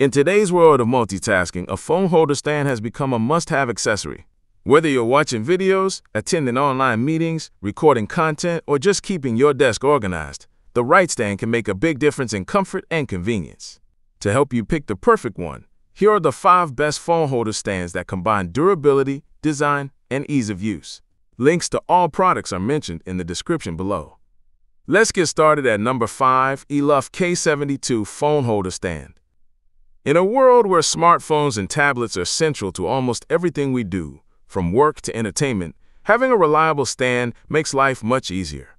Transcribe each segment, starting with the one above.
In today's world of multitasking, a phone holder stand has become a must-have accessory. Whether you're watching videos, attending online meetings, recording content, or just keeping your desk organized, the right stand can make a big difference in comfort and convenience. To help you pick the perfect one, here are the 5 best phone holder stands that combine durability, design, and ease of use. Links to all products are mentioned in the description below. Let's get started at number 5, Elough K72 Phone Holder Stand. In a world where smartphones and tablets are central to almost everything we do, from work to entertainment, having a reliable stand makes life much easier.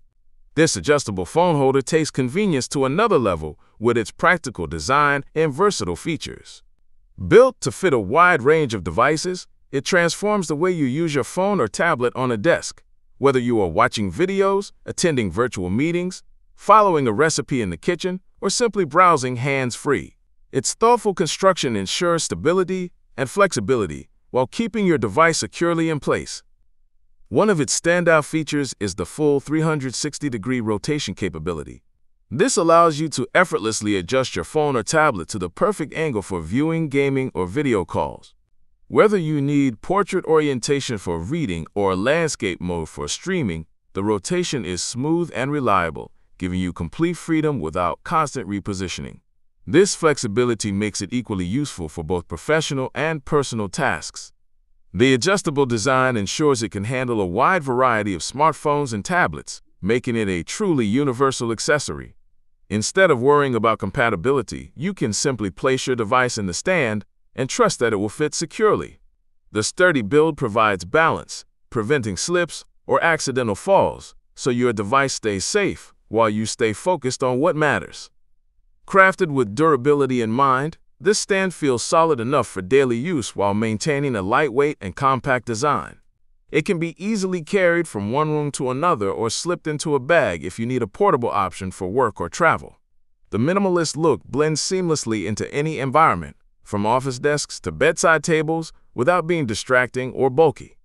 This adjustable phone holder takes convenience to another level with its practical design and versatile features. Built to fit a wide range of devices, it transforms the way you use your phone or tablet on a desk. Whether you are watching videos, attending virtual meetings, following a recipe in the kitchen, or simply browsing hands-free, its thoughtful construction ensures stability and flexibility while keeping your device securely in place. One of its standout features is the full 360-degree rotation capability. This allows you to effortlessly adjust your phone or tablet to the perfect angle for viewing, gaming, or video calls. Whether you need portrait orientation for reading or landscape mode for streaming, the rotation is smooth and reliable, giving you complete freedom without constant repositioning. This flexibility makes it equally useful for both professional and personal tasks. The adjustable design ensures it can handle a wide variety of smartphones and tablets, making it a truly universal accessory. Instead of worrying about compatibility, you can simply place your device in the stand and trust that it will fit securely. The sturdy build provides balance, preventing slips or accidental falls, so your device stays safe while you stay focused on what matters. Crafted with durability in mind, this stand feels solid enough for daily use while maintaining a lightweight and compact design. It can be easily carried from one room to another or slipped into a bag if you need a portable option for work or travel. The minimalist look blends seamlessly into any environment, from office desks to bedside tables, without being distracting or bulky.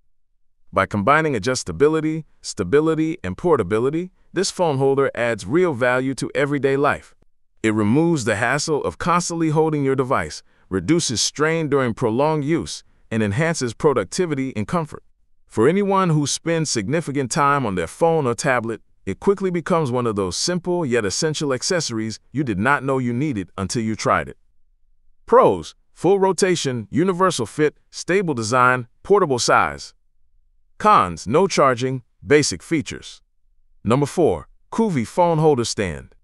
By combining adjustability, stability, and portability, this phone holder adds real value to everyday life. It removes the hassle of constantly holding your device, reduces strain during prolonged use, and enhances productivity and comfort. For anyone who spends significant time on their phone or tablet, it quickly becomes one of those simple yet essential accessories you did not know you needed until you tried it. Pros: full rotation, universal fit, stable design, portable size. Cons: no charging, basic features. Number 4, Qoovi Phone Holder Stand.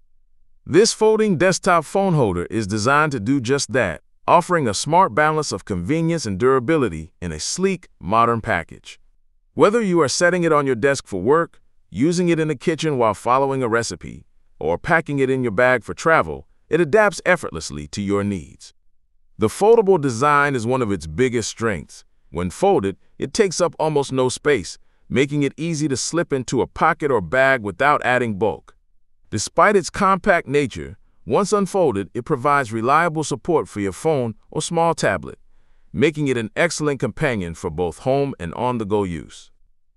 This folding desktop phone holder is designed to do just that, offering a smart balance of convenience and durability in a sleek, modern package. Whether you are setting it on your desk for work, using it in the kitchen while following a recipe, or packing it in your bag for travel, it adapts effortlessly to your needs. The foldable design is one of its biggest strengths. When folded, it takes up almost no space, making it easy to slip into a pocket or bag without adding bulk. Despite its compact nature, once unfolded, it provides reliable support for your phone or small tablet, making it an excellent companion for both home and on-the-go use.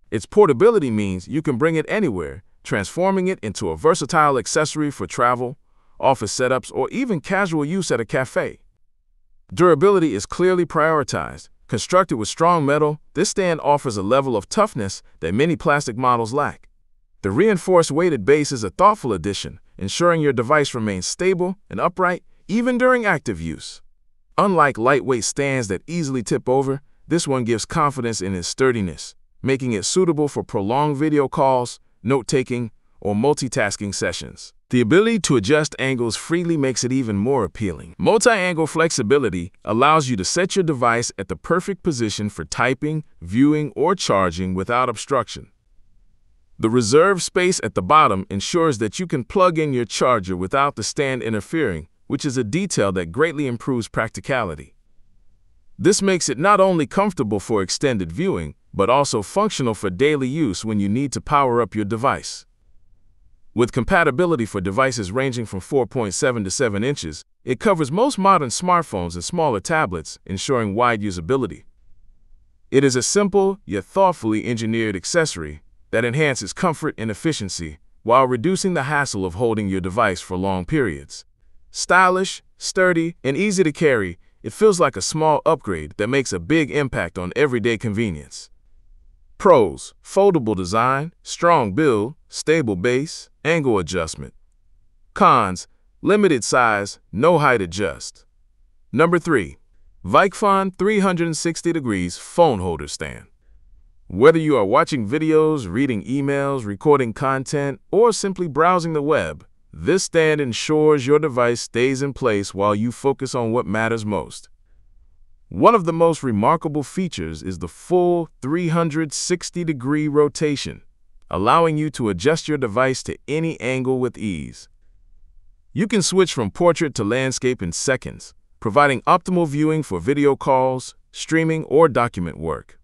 Its portability means you can bring it anywhere, transforming it into a versatile accessory for travel, office setups, or even casual use at a cafe. Durability is clearly prioritized. Constructed with strong metal, this stand offers a level of toughness that many plastic models lack. The reinforced weighted base is a thoughtful addition, ensuring your device remains stable and upright even during active use. Unlike lightweight stands that easily tip over, this one gives confidence in its sturdiness, making it suitable for prolonged video calls, note-taking, or multitasking sessions. The ability to adjust angles freely makes it even more appealing. Multi-angle flexibility allows you to set your device at the perfect position for typing, viewing, or charging without obstruction. The reserved space at the bottom ensures that you can plug in your charger without the stand interfering, which is a detail that greatly improves practicality. This makes it not only comfortable for extended viewing, but also functional for daily use when you need to power up your device. With compatibility for devices ranging from 4.7 to 7 inches, it covers most modern smartphones and smaller tablets, ensuring wide usability. It is a simple yet thoughtfully engineered accessory that enhances comfort and efficiency while reducing the hassle of holding your device for long periods. Stylish, sturdy, and easy to carry, it feels like a small upgrade that makes a big impact on everyday convenience. Pros: foldable design, strong build, stable base, angle adjustment. Cons: limited size, no height adjust. Number 3. Vikefon 360 degrees phone holder stand. Whether you are watching videos, reading emails, recording content, or simply browsing the web, this stand ensures your device stays in place while you focus on what matters most. One of the most remarkable features is the full 360-degree rotation, allowing you to adjust your device to any angle with ease. You can switch from portrait to landscape in seconds, providing optimal viewing for video calls, streaming, or document work.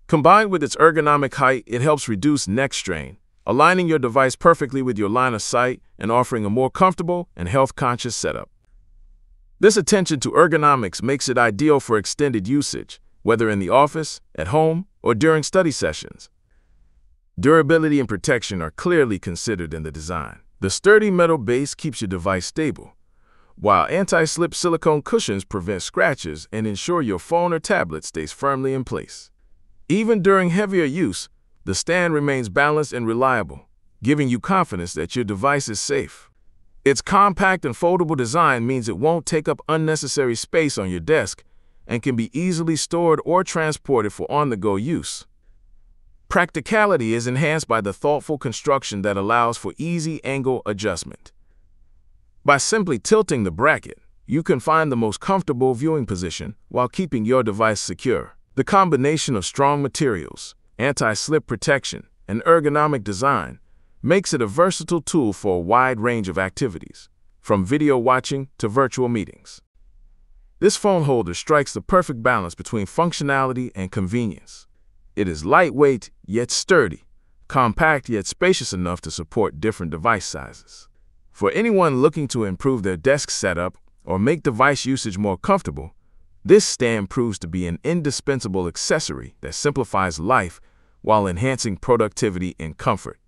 Combined with its ergonomic height, it helps reduce neck strain, aligning your device perfectly with your line of sight and offering a more comfortable and health-conscious setup. This attention to ergonomics makes it ideal for extended usage, whether in the office, at home, or during study sessions. Durability and protection are clearly considered in the design. The sturdy metal base keeps your device stable, while anti-slip silicone cushions prevent scratches and ensure your phone or tablet stays firmly in place. Even during heavier use, the stand remains balanced and reliable, giving you confidence that your device is safe. Its compact and foldable design means it won't take up unnecessary space on your desk and can be easily stored or transported for on-the-go use. Practicality is enhanced by the thoughtful construction that allows for easy angle adjustment. By simply tilting the bracket, you can find the most comfortable viewing position while keeping your device secure. The combination of strong materials, anti-slip protection, and ergonomic design makes it a versatile tool for a wide range of activities, from video watching to virtual meetings. This phone holder strikes the perfect balance between functionality and convenience. It is lightweight yet sturdy, compact yet spacious enough to support different device sizes. For anyone looking to improve their desk setup or make device usage more comfortable, this stand proves to be an indispensable accessory that simplifies life while enhancing productivity and comfort.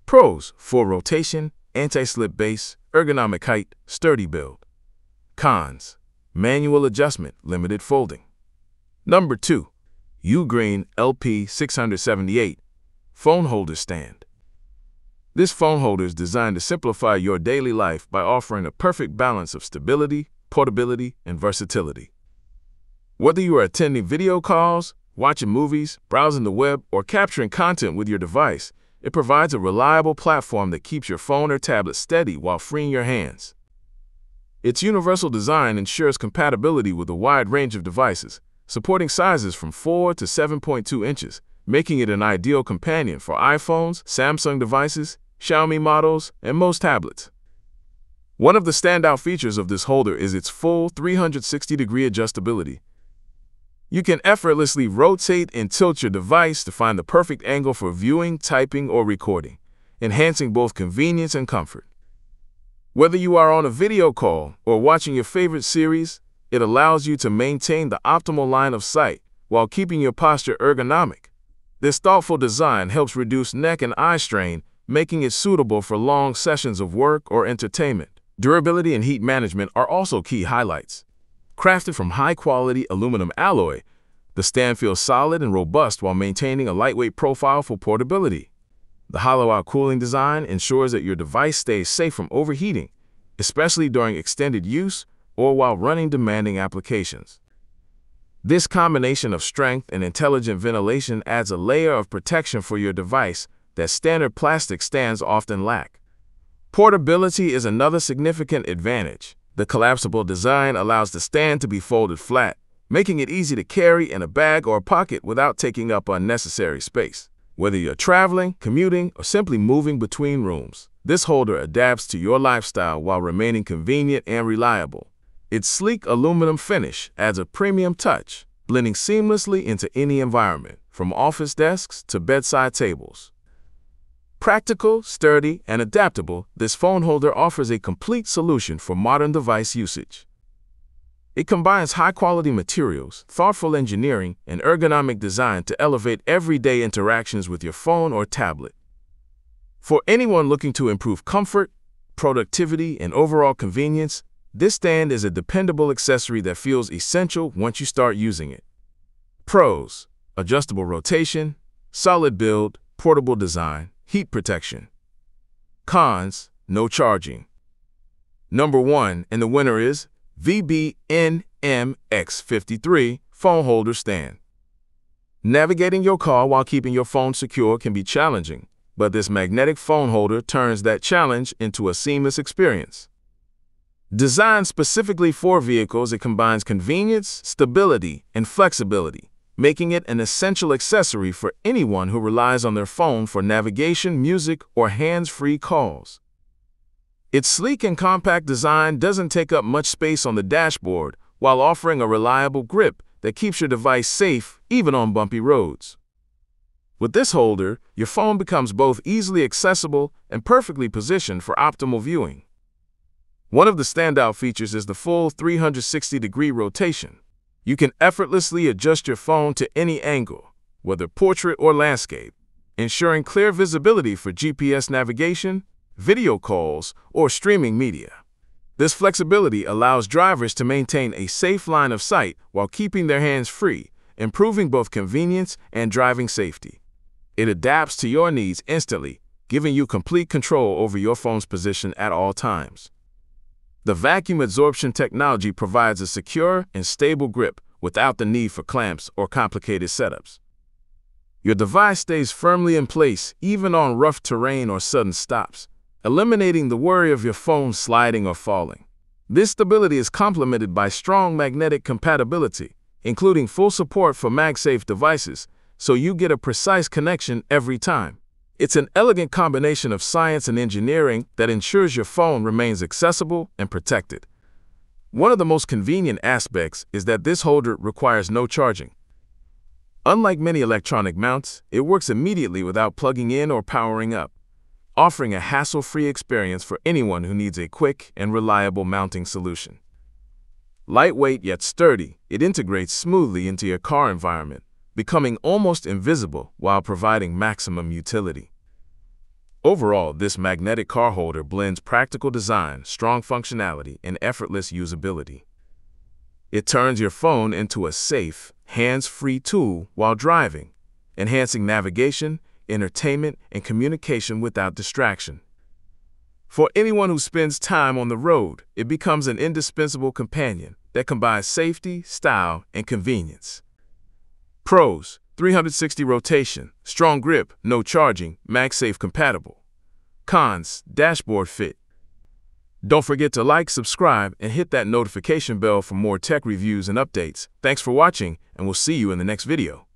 Pros: full rotation, anti-slip base, ergonomic height, sturdy build. Cons: manual adjustment, limited folding. Number 2. Ugreen LP678 phone holder stand. This phone holder is designed to simplify your daily life by offering a perfect balance of stability, portability, and versatility. Whether you are attending video calls, watching movies, browsing the web, or capturing content with your device, it provides a reliable platform that keeps your phone or tablet steady while freeing your hands. Its universal design ensures compatibility with a wide range of devices, supporting sizes from 4 to 7.2 inches, making it an ideal companion for iPhones, Samsung devices, Xiaomi models, and most tablets. One of the standout features of this holder is its full 360-degree adjustability. You can effortlessly rotate and tilt your device to find the perfect angle for viewing, typing, or recording, enhancing both convenience and comfort. Whether you are on a video call or watching your favorite series, it allows you to maintain the optimal line of sight while keeping your posture ergonomic. This thoughtful design helps reduce neck and eye strain, making it suitable for long sessions of work or entertainment. Durability and heat management are also key highlights. Crafted from high-quality aluminum alloy, the stand feels solid and robust while maintaining a lightweight profile for portability. The hollow-out cooling design ensures that your device stays safe from overheating, especially during extended use or while running demanding applications. This combination of strength and intelligent ventilation adds a layer of protection for your device that standard plastic stands often lack. Portability is another significant advantage. The collapsible design allows the stand to be folded flat, making it easy to carry in a bag or pocket without taking up unnecessary space. Whether you're traveling, commuting, or simply moving between rooms, this holder adapts to your lifestyle while remaining convenient and reliable. Its sleek aluminum finish adds a premium touch, blending seamlessly into any environment, from office desks to bedside tables. Practical, sturdy, and adaptable, this phone holder offers a complete solution for modern device usage. It combines high-quality materials, thoughtful engineering, and ergonomic design to elevate everyday interactions with your phone or tablet. For anyone looking to improve comfort, productivity, and overall convenience, this stand is a dependable accessory that feels essential once you start using it. Pros: adjustable rotation, solid build, portable design, heat protection. Cons: no charging. Number 1, and the winner is VBNM X53 Phone Holder Stand. Navigating your car while keeping your phone secure can be challenging, but this magnetic phone holder turns that challenge into a seamless experience. Designed specifically for vehicles, it combines convenience, stability, and flexibility, making it an essential accessory for anyone who relies on their phone for navigation, music, or hands-free calls. Its sleek and compact design doesn't take up much space on the dashboard, while offering a reliable grip that keeps your device safe even on bumpy roads. With this holder, your phone becomes both easily accessible and perfectly positioned for optimal viewing. One of the standout features is the full 360-degree rotation. You can effortlessly adjust your phone to any angle, whether portrait or landscape, ensuring clear visibility for GPS navigation, video calls, or streaming media. This flexibility allows drivers to maintain a safe line of sight while keeping their hands free, improving both convenience and driving safety. It adapts to your needs instantly, giving you complete control over your phone's position at all times. The vacuum adsorption technology provides a secure and stable grip without the need for clamps or complicated setups. Your device stays firmly in place even on rough terrain or sudden stops, eliminating the worry of your phone sliding or falling. This stability is complemented by strong magnetic compatibility, including full support for MagSafe devices, so you get a precise connection every time. It's an elegant combination of science and engineering that ensures your phone remains accessible and protected. One of the most convenient aspects is that this holder requires no charging. Unlike many electronic mounts, it works immediately without plugging in or powering up, offering a hassle-free experience for anyone who needs a quick and reliable mounting solution. Lightweight yet sturdy, it integrates smoothly into your car environment, becoming almost invisible while providing maximum utility. Overall, this magnetic car holder blends practical design, strong functionality, and effortless usability. It turns your phone into a safe, hands-free tool while driving, enhancing navigation, entertainment, and communication without distraction. For anyone who spends time on the road, it becomes an indispensable companion that combines safety, style, and convenience. Pros: 360 rotation, strong grip, no charging, MagSafe compatible. Cons: dashboard fit. Don't forget to like, subscribe, and hit that notification bell for more tech reviews and updates. Thanks for watching, and we'll see you in the next video.